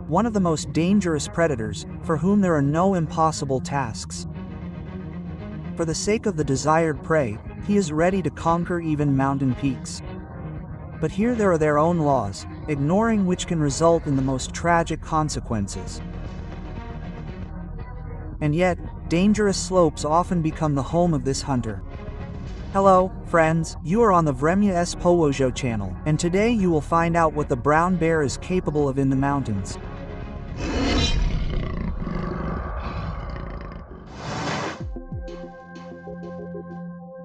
one of the most dangerous predators, for whom there are no impossible tasks. For the sake of the desired prey, he is ready to conquer even mountain peaks. But here there are their own laws, ignoring which can result in the most tragic consequences. And yet, dangerous slopes often become the home of this hunter. Hello, friends, you are on the Vremya S. Powojo channel, and today you will find out what the brown bear is capable of in the mountains.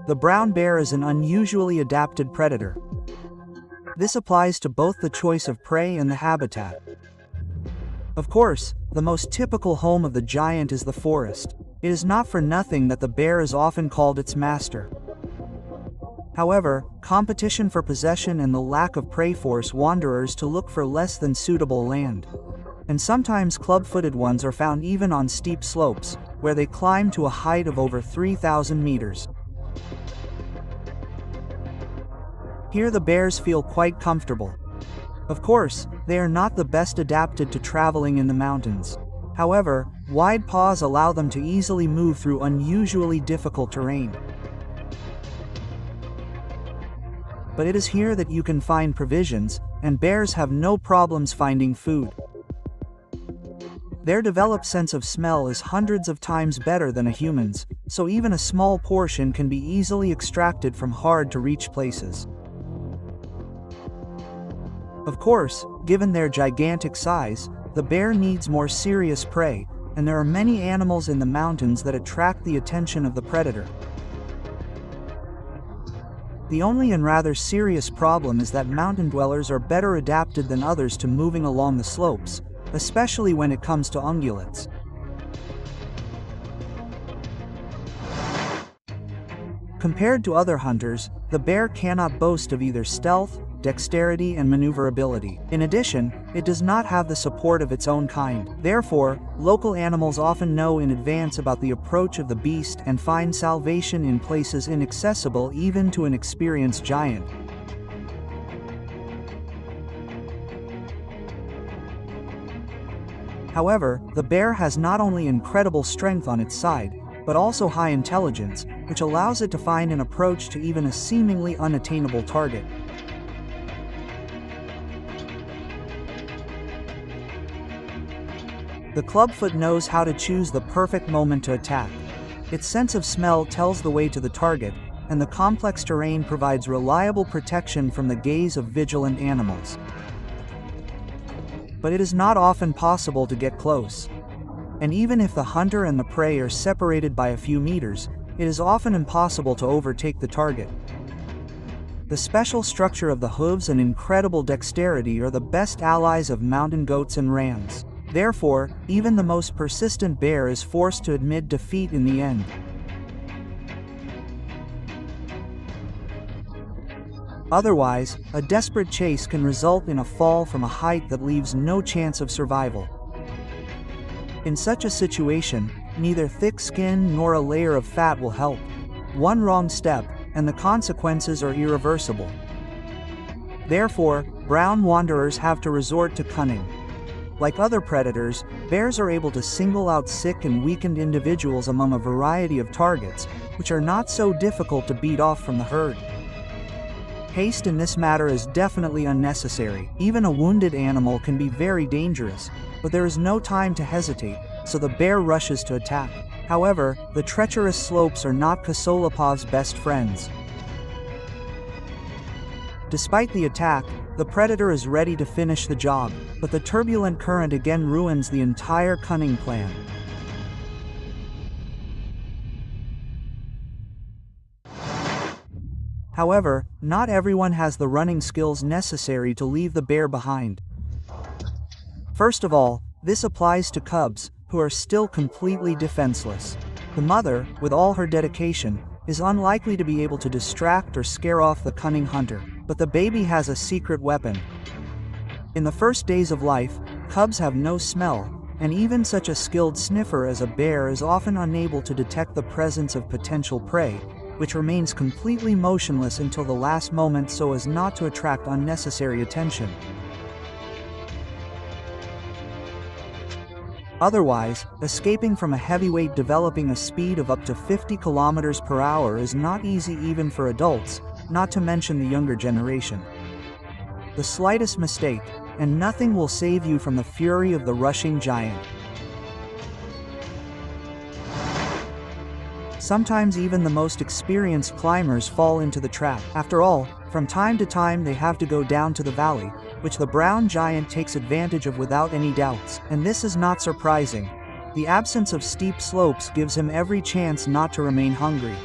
The brown bear is an unusually adapted predator. This applies to both the choice of prey and the habitat. Of course, the most typical home of the giant is the forest. It is not for nothing that the bear is often called its master. However, competition for possession and the lack of prey force wanderers to look for less than suitable land. And sometimes club-footed ones are found even on steep slopes, where they climb to a height of over 3,000 meters. Here the bears feel quite comfortable. Of course, they are not the best adapted to traveling in the mountains. However, wide paws allow them to easily move through unusually difficult terrain. But it is here that you can find provisions, and bears have no problems finding food. Their developed sense of smell is hundreds of times better than a human's, so even a small portion can be easily extracted from hard-to-reach places. Of course, given their gigantic size, the bear needs more serious prey, and there are many animals in the mountains that attract the attention of the predator. The only and rather serious problem is that mountain dwellers are better adapted than others to moving along the slopes, especially when it comes to ungulates. Compared to other hunters, the bear cannot boast of either stealth, dexterity, and maneuverability. In addition, it does not have the support of its own kind. Therefore, local animals often know in advance about the approach of the beast and find salvation in places inaccessible even to an experienced giant. However, the bear has not only incredible strength on its side, but also high intelligence, which allows it to find an approach to even a seemingly unattainable target. The clubfoot knows how to choose the perfect moment to attack. Its sense of smell tells the way to the target, and the complex terrain provides reliable protection from the gaze of vigilant animals. But it is not often possible to get close. And even if the hunter and the prey are separated by a few meters, it is often impossible to overtake the target. The special structure of the hooves and incredible dexterity are the best allies of mountain goats and rams. Therefore, even the most persistent bear is forced to admit defeat in the end. Otherwise, a desperate chase can result in a fall from a height that leaves no chance of survival. In such a situation, neither thick skin nor a layer of fat will help. One wrong step, and the consequences are irreversible. Therefore, brown wanderers have to resort to cunning. Like other predators, bears are able to single out sick and weakened individuals among a variety of targets, which are not so difficult to beat off from the herd. Haste in this matter is definitely unnecessary. Even a wounded animal can be very dangerous, but there is no time to hesitate, so the bear rushes to attack. However, the treacherous slopes are not Kosolipov's best friends. Despite the attack, the predator is ready to finish the job, but the turbulent current again ruins the entire cunning plan. However, not everyone has the running skills necessary to leave the bear behind. First of all, this applies to cubs, who are still completely defenseless. The mother, with all her dedication, is unlikely to be able to distract or scare off the cunning hunter, but the baby has a secret weapon. In the first days of life, cubs have no smell, and even such a skilled sniffer as a bear is often unable to detect the presence of potential prey, which remains completely motionless until the last moment so as not to attract unnecessary attention. Otherwise, escaping from a heavyweight developing a speed of up to 50 kilometers per hour is not easy even for adults, not to mention the younger generation. The slightest mistake, and nothing will save you from the fury of the rushing giant. Sometimes even the most experienced climbers fall into the trap. After all, from time to time they have to go down to the valley, which the brown giant takes advantage of without any doubts, and this is not surprising. The absence of steep slopes gives him every chance not to remain hungry.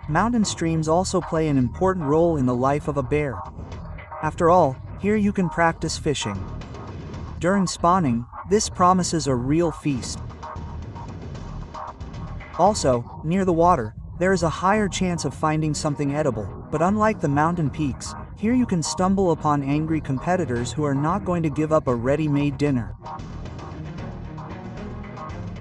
Mountain streams also play an important role in the life of a bear. After all, here you can practice fishing. During spawning, this promises a real feast. Also, near the water, there is a higher chance of finding something edible, but unlike the mountain peaks, here you can stumble upon angry competitors who are not going to give up a ready-made dinner.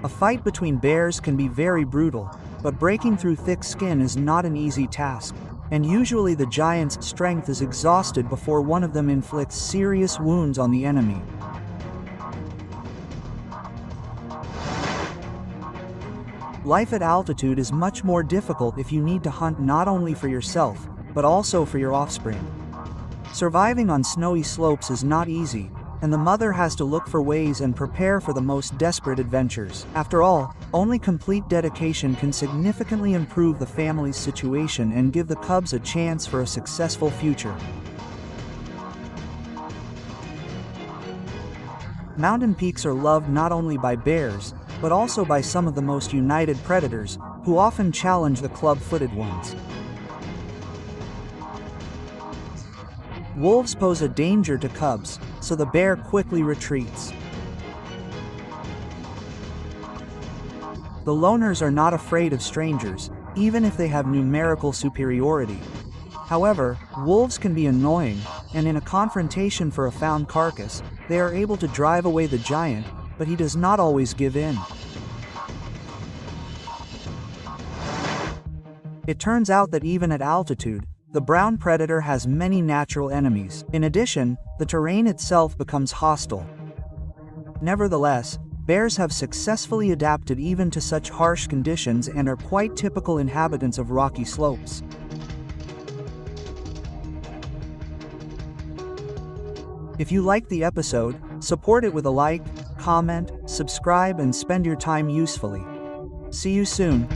A fight between bears can be very brutal, but breaking through thick skin is not an easy task, and usually the giant's strength is exhausted before one of them inflicts serious wounds on the enemy. Life at altitude is much more difficult if you need to hunt not only for yourself, but also for your offspring. Surviving on snowy slopes is not easy, and the mother has to look for ways and prepare for the most desperate adventures. After all, only complete dedication can significantly improve the family's situation and give the cubs a chance for a successful future. Mountain peaks are loved not only by bears, but also by some of the most united predators, who often challenge the club-footed ones. Wolves pose a danger to cubs, so the bear quickly retreats. The loners are not afraid of strangers, even if they have numerical superiority. However, wolves can be annoying, and in a confrontation for a found carcass, they are able to drive away the giant, but he does not always give in. It turns out that even at altitude, the brown predator has many natural enemies. In addition, the terrain itself becomes hostile. Nevertheless, bears have successfully adapted even to such harsh conditions and are quite typical inhabitants of rocky slopes. If you liked the episode, support it with a like, comment, subscribe, and spend your time usefully. See you soon.